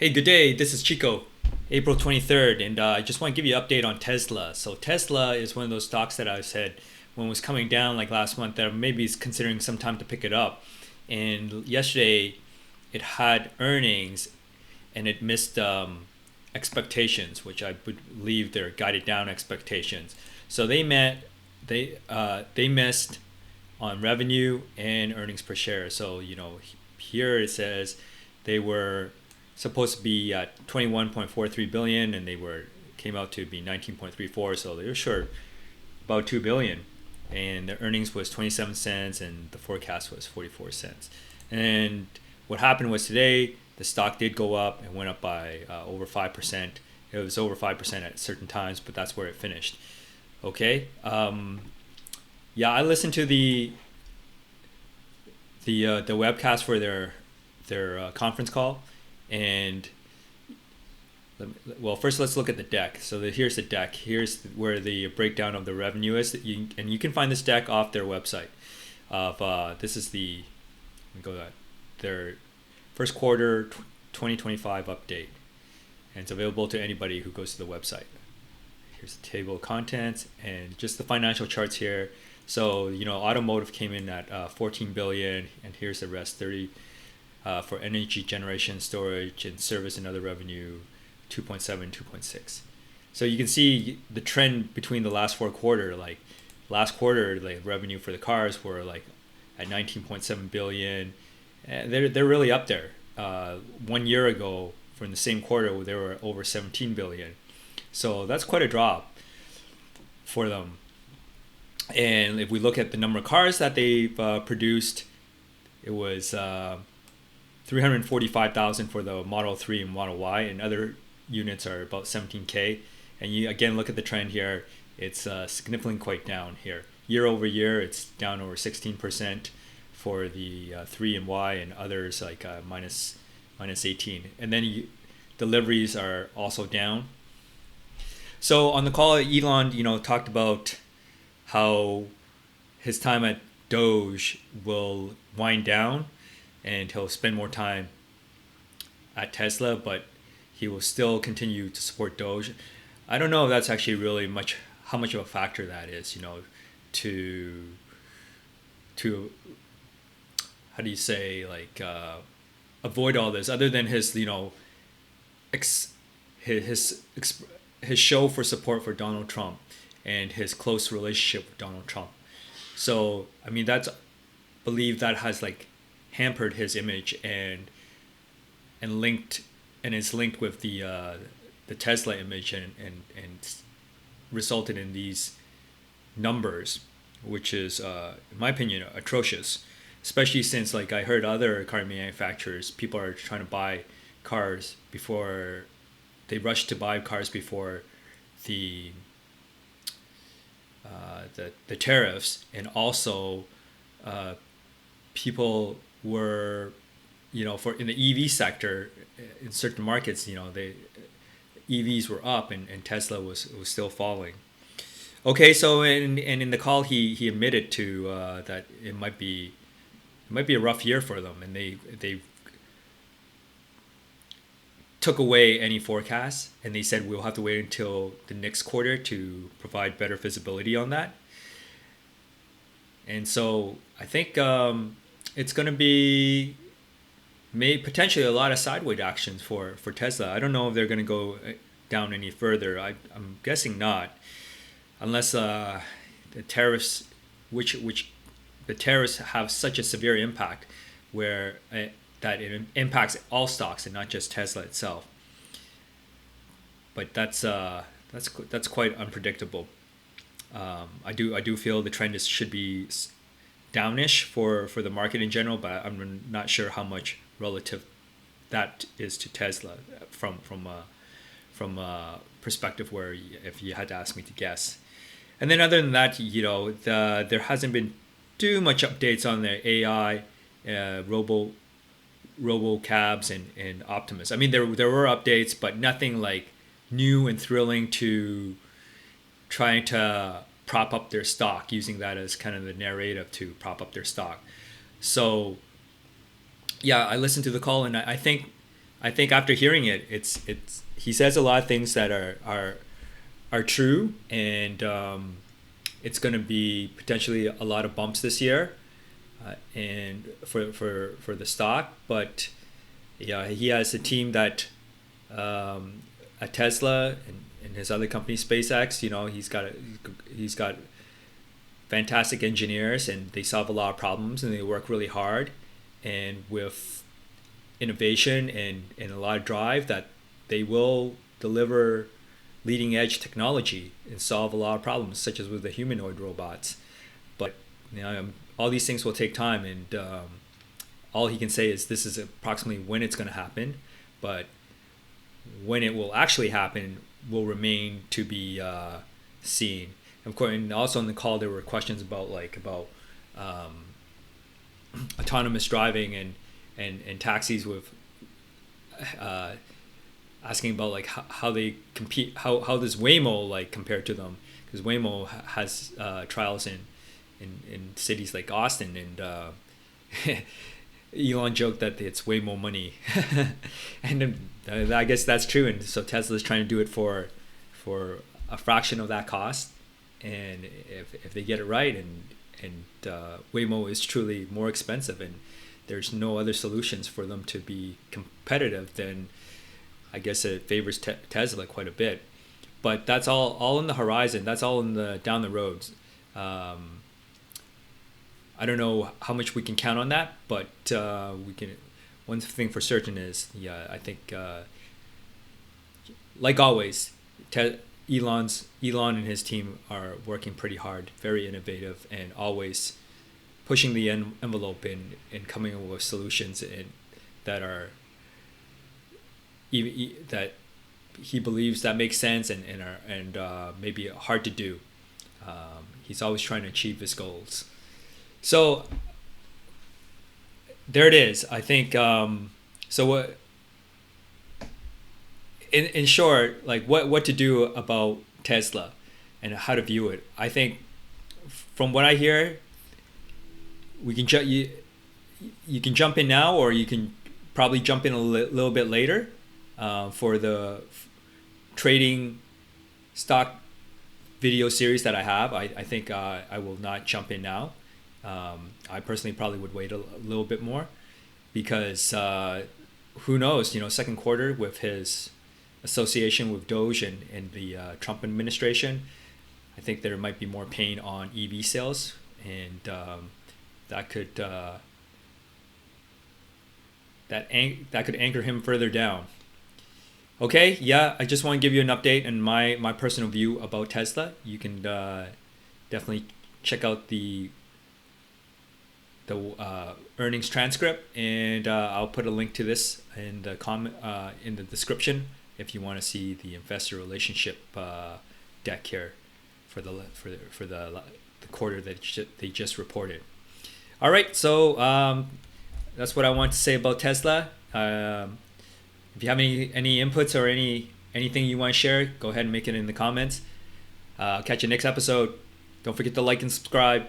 Hey, good day. This is Chico, April 23rd, and I just want to give you an update on Tesla. So, Tesla is one of those stocks that I said when it was coming down like last month that maybe is considering some time to pick it up. And yesterday, it had earnings and it missed expectations, which I believe they're guided down expectations. So they missed on revenue and earnings per share. So here it says they were supposed to be at 21.43 billion and they were came out to be 19.34, so they were short about 2 billion, and the earnings was 27 cents and the forecast was 44 cents. And what happened was today the stock did go up and went up by over 5%. It was over 5% at certain times, but that's where it finished. Okay. Yeah, I listened to the webcast for their conference call, and well, first let's look at the deck. So here's the deck. Here's where the breakdown of the revenue is. And you can find this deck off their website. This is let me go to their first quarter 2025 update, and it's available to anybody who goes to the website. Here's the table of contents and just the financial charts here. So automotive came in at 14 billion, and here's the rest: 30 for energy generation, storage, and service and other revenue, 2.7, 2.6. So you can see the trend between the last four quarter. Like last quarter, like revenue for the cars were like at 19.7 billion. And they're really up there. 1 year ago, from the same quarter, they were over 17 billion. So that's quite a drop for them. And if we look at the number of cars that they've produced, it was 345,000 for the Model 3 and Model Y, and other units are about 17K. And you again look at the trend here, it's significantly quite down here. Year over year, it's down over 16% for the 3 and Y, and others like minus 18. And then deliveries are also down. So on the call, Elon, talked about how his time at Doge will wind down and he'll spend more time at Tesla, but he will still continue to support Doge. I don't know if that's actually really how much of a factor that is, to how do you say, like, avoid all this, other than his his show for support for Donald Trump and his close relationship with Donald Trump. So I mean believe that has like hampered his image and linked and is linked with the Tesla image and resulted in these numbers, which is in my opinion atrocious. Especially since, like, I heard other car manufacturers, people are trying to buy cars before they rush to buy cars before the the tariffs, and also people were, for in the EV sector in certain markets, they EVs were up and Tesla was still falling. Okay, so in the call he admitted to that it might be a rough year for them, and they took away any forecasts, and they said we'll have to wait until the next quarter to provide better visibility on that. And so I think it's going to be potentially a lot of sideways actions for Tesla. I don't know if they're going to go down any further. I'm guessing not, unless the tariffs, which the tariffs have such a severe impact where that it impacts all stocks and not just Tesla itself. But that's quite unpredictable. I do feel the trend should be downish for the market in general, but I'm not sure how much relative that is to Tesla from a perspective where if you had to ask me to guess. And then other than that, there hasn't been too much updates on the AI, robo cabs and Optimus. I mean, there were updates, but nothing like new and thrilling to trying to prop up their stock, using that as kind of the narrative to prop up their stock. So yeah, I listened to the call, and I think I think after hearing it, it's he says a lot of things that are true, and it's going to be potentially a lot of bumps this year, and for the stock. But yeah, he has a team that at Tesla and his other company SpaceX. He's got fantastic engineers, and they solve a lot of problems, and they work really hard, and with innovation and a lot of drive, that they will deliver leading edge technology and solve a lot of problems, such as with the humanoid robots. But all these things will take time, and all he can say is this is approximately when it's going to happen, but when it will actually happen will remain to be seen. Of course, and also on the call there were questions about autonomous driving and taxis, with asking about how they compete, how does Waymo compare to them, because Waymo has trials in cities like Austin, and Elon joked that it's way more money, and I guess that's true. And so Tesla's trying to do it for a fraction of that cost, and if they get it right, and Waymo is truly more expensive, and there's no other solutions for them to be competitive, then I guess it favors Tesla quite a bit. But that's all in the horizon. That's all in the down the roads. I don't know how much we can count on that, but we can. One thing for certain is, I think, like always, Elon and his team are working pretty hard, very innovative, and always pushing the envelope and coming up with solutions that are that he believes that makes sense and maybe hard to do. He's always trying to achieve his goals. So there it is. I think so. What in short, what to do about Tesla and how to view it? I think from what I hear, we can you can jump in now, or you can probably jump in a little bit later for the trading stock video series that I have. I think I will not jump in now. I personally probably would wait a little bit more, because who knows, second quarter with his association with Doge and the Trump administration, I think there might be more pain on EV sales, and that could anchor him further down. Okay, I just want to give you an update and my personal view about Tesla. You can definitely check out the earnings transcript, and I'll put a link to this in the comment in the description if you want to see the investor relationship deck here for the quarter that they just reported. All right, so that's what I want to say about Tesla. If you have any inputs or anything you want to share, go ahead and make it in the comments. Catch you next episode. Don't forget to like and subscribe.